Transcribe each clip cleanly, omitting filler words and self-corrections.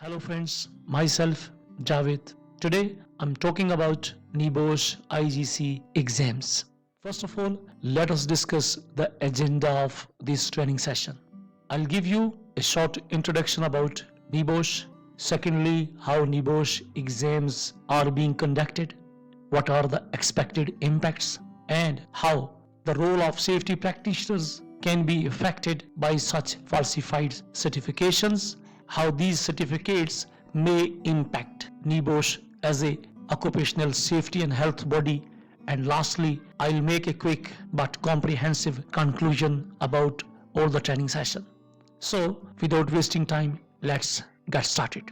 Hello friends, myself Javed. Today I'm talking about NEBOSH IGC exams. First of all, let us discuss the agenda of this training session. I'll give you a short introduction about NEBOSH. Secondly, how NEBOSH exams are being conducted, what are the expected impacts, and how the role of safety practitioners can be affected by such falsified certifications, how these certificates may impact NEBOSH as a occupational safety and health body, and lastly, I'll make a quick but comprehensive conclusion about all the training session. So, without wasting time, let's get started.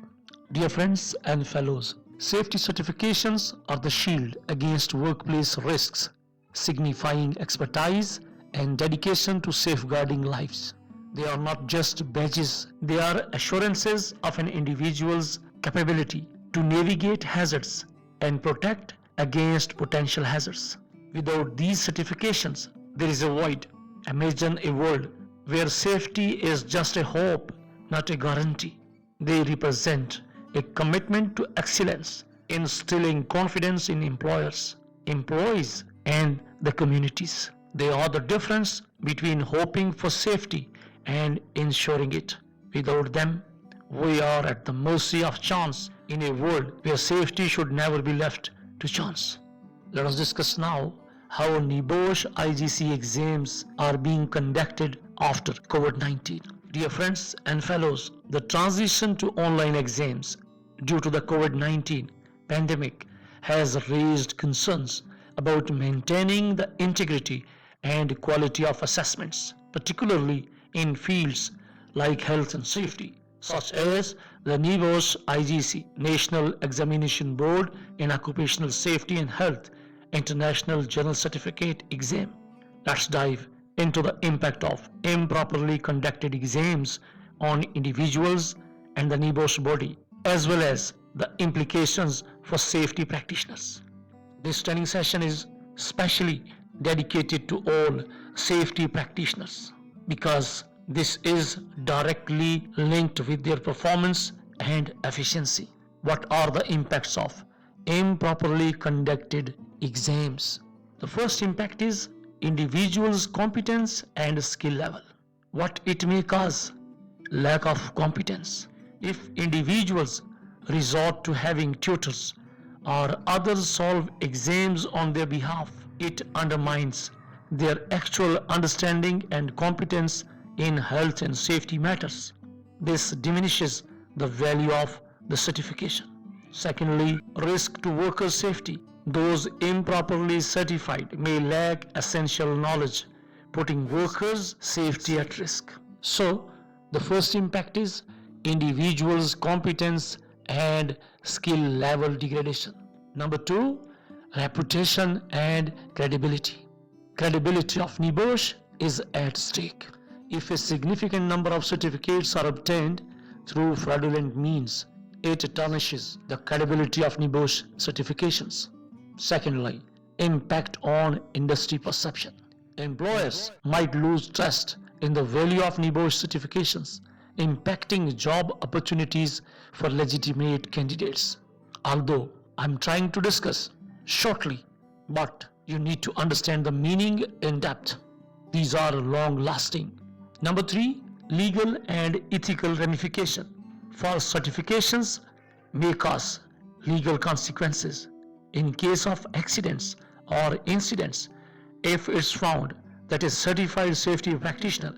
Dear friends and fellows, safety certifications are the shield against workplace risks, signifying expertise and dedication to safeguarding lives. They are not just badges, they are assurances of an individual's capability to navigate hazards and protect against potential hazards. Without these certifications, there is a void. Imagine a world where safety is just a hope, not a guarantee. They represent a commitment to excellence, instilling confidence in employers, employees, and the communities. They are the difference between hoping for safety and ensuring it. Without them, we are at the mercy of chance in a world where safety should never be left to chance. Let us discuss now how NEBOSH IGC exams are being conducted after COVID-19. Dear friends and fellows, the transition to online exams due to the COVID-19 pandemic has raised concerns about maintaining the integrity and quality of assessments, particularly in fields like health and safety, such as the NEBOSH IGC, National Examination Board in Occupational Safety and Health International General Certificate exam. Let's dive into the impact of improperly conducted exams on individuals and the NEBOSH body, as well as the implications for safety practitioners. This training session is specially dedicated to all safety practitioners because this is directly linked with their performance and efficiency. What are the impacts of improperly conducted exams? The first impact is individual's competence and skill level. What it may cause? Lack of competence. If individuals resort to having tutors or others solve exams on their behalf, it undermines their actual understanding and competence in health and safety matters. This diminishes the value of the certification. Secondly, risk to worker safety. Those improperly certified may lack essential knowledge, putting workers' safety at risk. So, the first impact is individuals' competence and skill level degradation. Number two, reputation and credibility. Credibility of NEBOSH is at stake. If a significant number of certificates are obtained through fraudulent means, it tarnishes the credibility of NEBOSH certifications. Secondly, impact on industry perception. Employers might lose trust in the value of NEBOSH certifications, impacting job opportunities for legitimate candidates. Although I'm trying to discuss shortly, but you need to understand the meaning in depth. These are long-lasting. Number three, legal and ethical ramification. False certifications may cause legal consequences in case of accidents or incidents. If it's found that a certified safety practitioner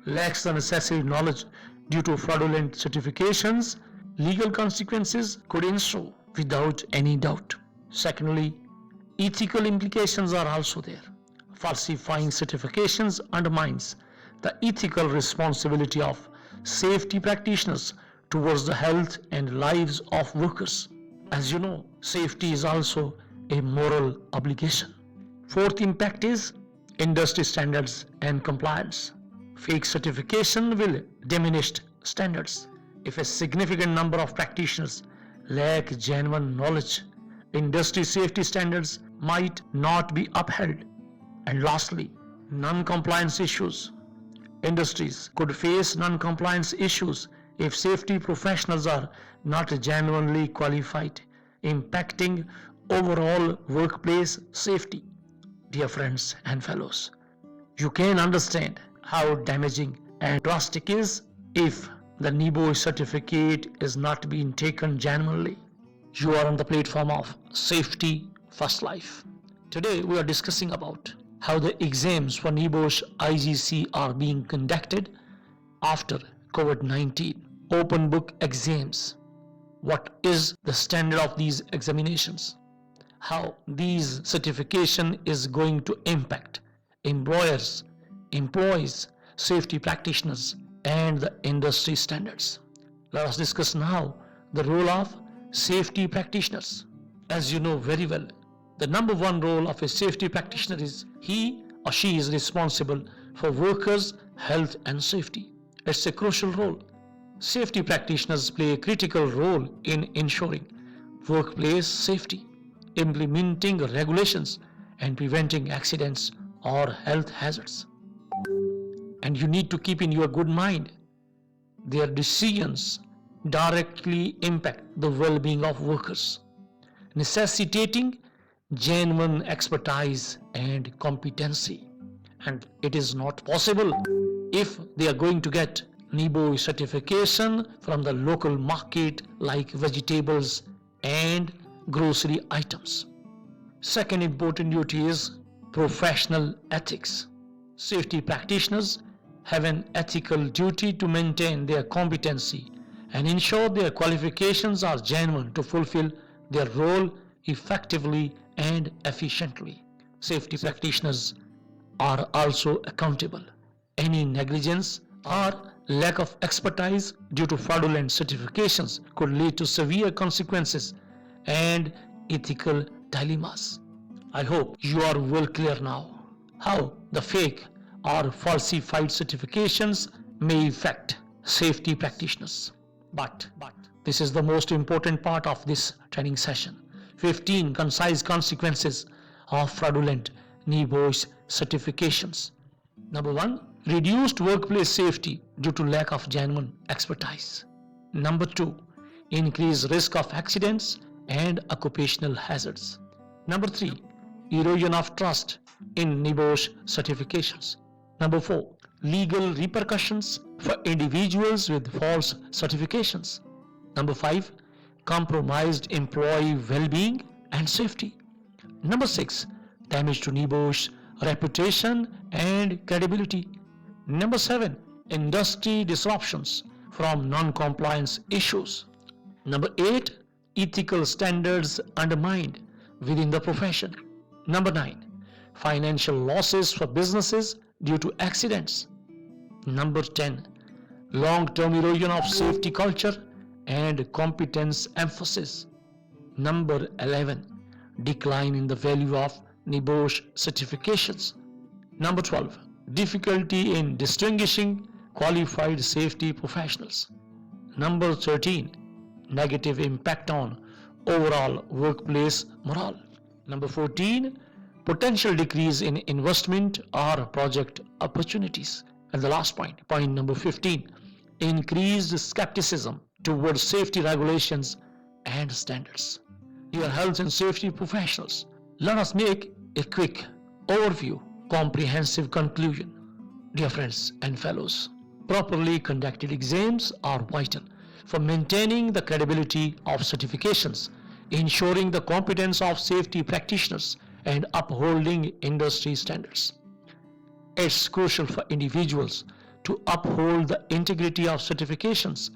lacks the necessary knowledge due to fraudulent certifications, legal consequences could ensue without any doubt. Secondly, ethical implications are also there. Falsifying certifications undermines the ethical responsibility of safety practitioners towards the health and lives of workers. As you know, safety is also a moral obligation. Fourth impact is industry standards and compliance. Fake certification will diminish standards. If a significant number of practitioners lack genuine knowledge, industry safety standards might not be upheld. And lastly, non-compliance issues. Industries could face non-compliance issues if safety professionals are not genuinely qualified, impacting overall workplace safety. Dear friends and fellows, you can understand how damaging and drastic is if the NEBOSH certificate is not being taken genuinely. You are on the platform of Safety First Life. Today we are discussing about how the exams for NEBOSH IGC are being conducted after COVID-19. Open book exams. What is the standard of these examinations? How these certification is going to impact employers, employees, safety practitioners, and the industry standards. Let us discuss now the role of safety practitioners. As you know very well, the number one role of a safety practitioner is he or she is responsible for workers' health and safety. It's a crucial role. Safety practitioners play a critical role in ensuring workplace safety, implementing regulations, and preventing accidents or health hazards. And you need to keep in your good mind, their decisions directly impact the well-being of workers, necessitating genuine expertise and competency. And it is not possible if they are going to get NEBOSH certification from the local market like vegetables and grocery items. Second important duty is professional ethics. Safety practitioners have an ethical duty to maintain their competency and ensure their qualifications are genuine to fulfill their role effectively and efficiently. Safety practitioners are also accountable. Any negligence or lack of expertise due to fraudulent certifications could lead to severe consequences and ethical dilemmas. I hope you are well clear now how the fake or falsified certifications may affect safety practitioners. But this is the most important part of this training session. 15 concise consequences of fraudulent NEBOSH certifications. Number 1, reduced workplace safety due to lack of genuine expertise. Number 2, increased risk of accidents and occupational hazards. Number 3, erosion of trust in NEBOSH certifications. Number 4, legal repercussions for individuals with false certifications. Number 5, compromised employee well-being and safety. Number 6, damage to NEBOSH reputation and credibility. Number 7, industry disruptions from non-compliance issues. Number 8, ethical standards undermined within the profession. Number 9, financial losses for businesses due to accidents. Number 10, long-term erosion of safety culture and competence emphasis. Number 11, decline in the value of NEBOSH certifications. Number 12, difficulty in distinguishing qualified safety professionals. Number 13, negative impact on overall workplace morale. Number 14, potential decrease in investment or project opportunities. And the last point number 15, increased skepticism towards safety regulations and standards. Dear health and safety professionals, let us make a quick overview, comprehensive conclusion. Dear friends and fellows, properly conducted exams are vital for maintaining the credibility of certifications, ensuring the competence of safety practitioners, and upholding industry standards. It's crucial for individuals to uphold the integrity of certifications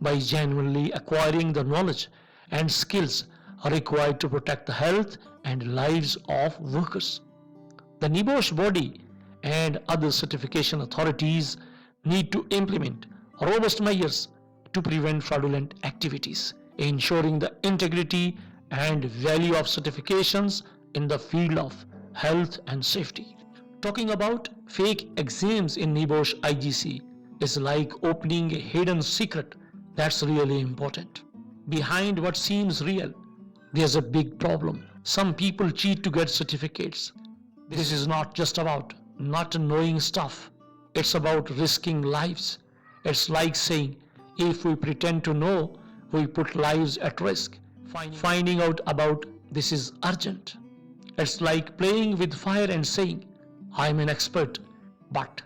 by genuinely acquiring the knowledge and skills required to protect the health and lives of workers. The NEBOSH body and other certification authorities need to implement robust measures to prevent fraudulent activities, ensuring the integrity and value of certifications in the field of health and safety. Talking about fake exams in NEBOSH IGC is like opening a hidden secret that's really important. Behind what seems real, there's a big problem. Some people cheat to get certificates. This is not just about not knowing stuff. It's about risking lives. It's like saying, If we pretend to know, we put lives at risk. Finding out about this is urgent. It's like playing with fire and saying, I'm an expert, but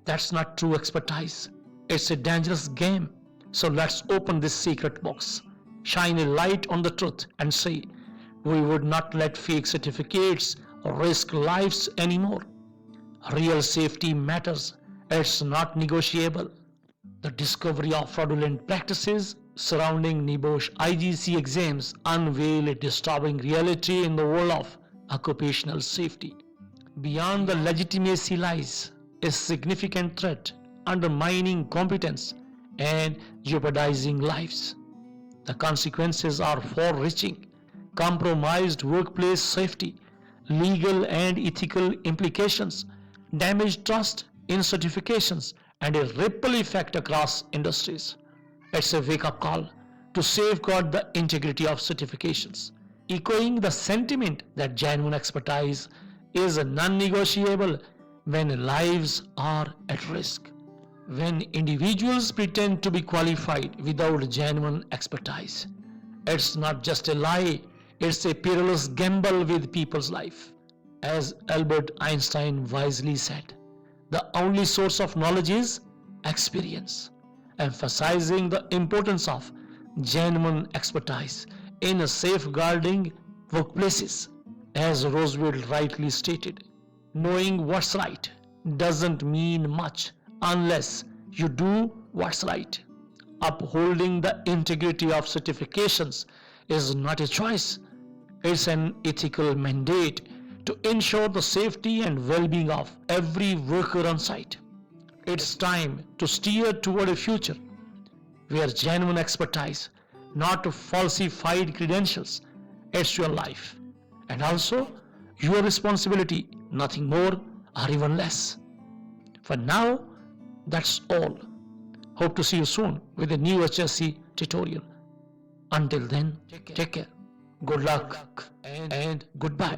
that's not true expertise. It's a dangerous game. So let's open this secret box, shine a light on the truth and say, we would not let fake certificates risk lives anymore. Real safety matters. It's not negotiable. The discovery of fraudulent practices surrounding NEBOSH IGC exams unveil a disturbing reality in the world of occupational safety. Beyond the legitimacy lies a significant threat undermining competence and jeopardizing lives. The consequences are far-reaching: compromised workplace safety, legal and ethical implications, damaged trust in certifications, and a ripple effect across industries. It's a wake-up call to safeguard the integrity of certifications, echoing the sentiment that genuine expertise is non-negotiable when lives are at risk. When individuals pretend to be qualified without genuine expertise, it's not just a lie, it's a perilous gamble with people's life. As Albert Einstein wisely said, the only source of knowledge is experience, emphasizing the importance of genuine expertise in safeguarding workplaces. As Roosevelt rightly stated, knowing what's right doesn't mean much unless you do what's right. Upholding the integrity of certifications is not a choice, it's an ethical mandate to ensure the safety and well-being of every worker on site. It's time to steer toward a future where genuine expertise, not falsified credentials, adds your life, and also your responsibility, nothing more or even less. For now, that's all. Hope to see you soon with a new HSC tutorial. Until then, take care. Good luck and goodbye.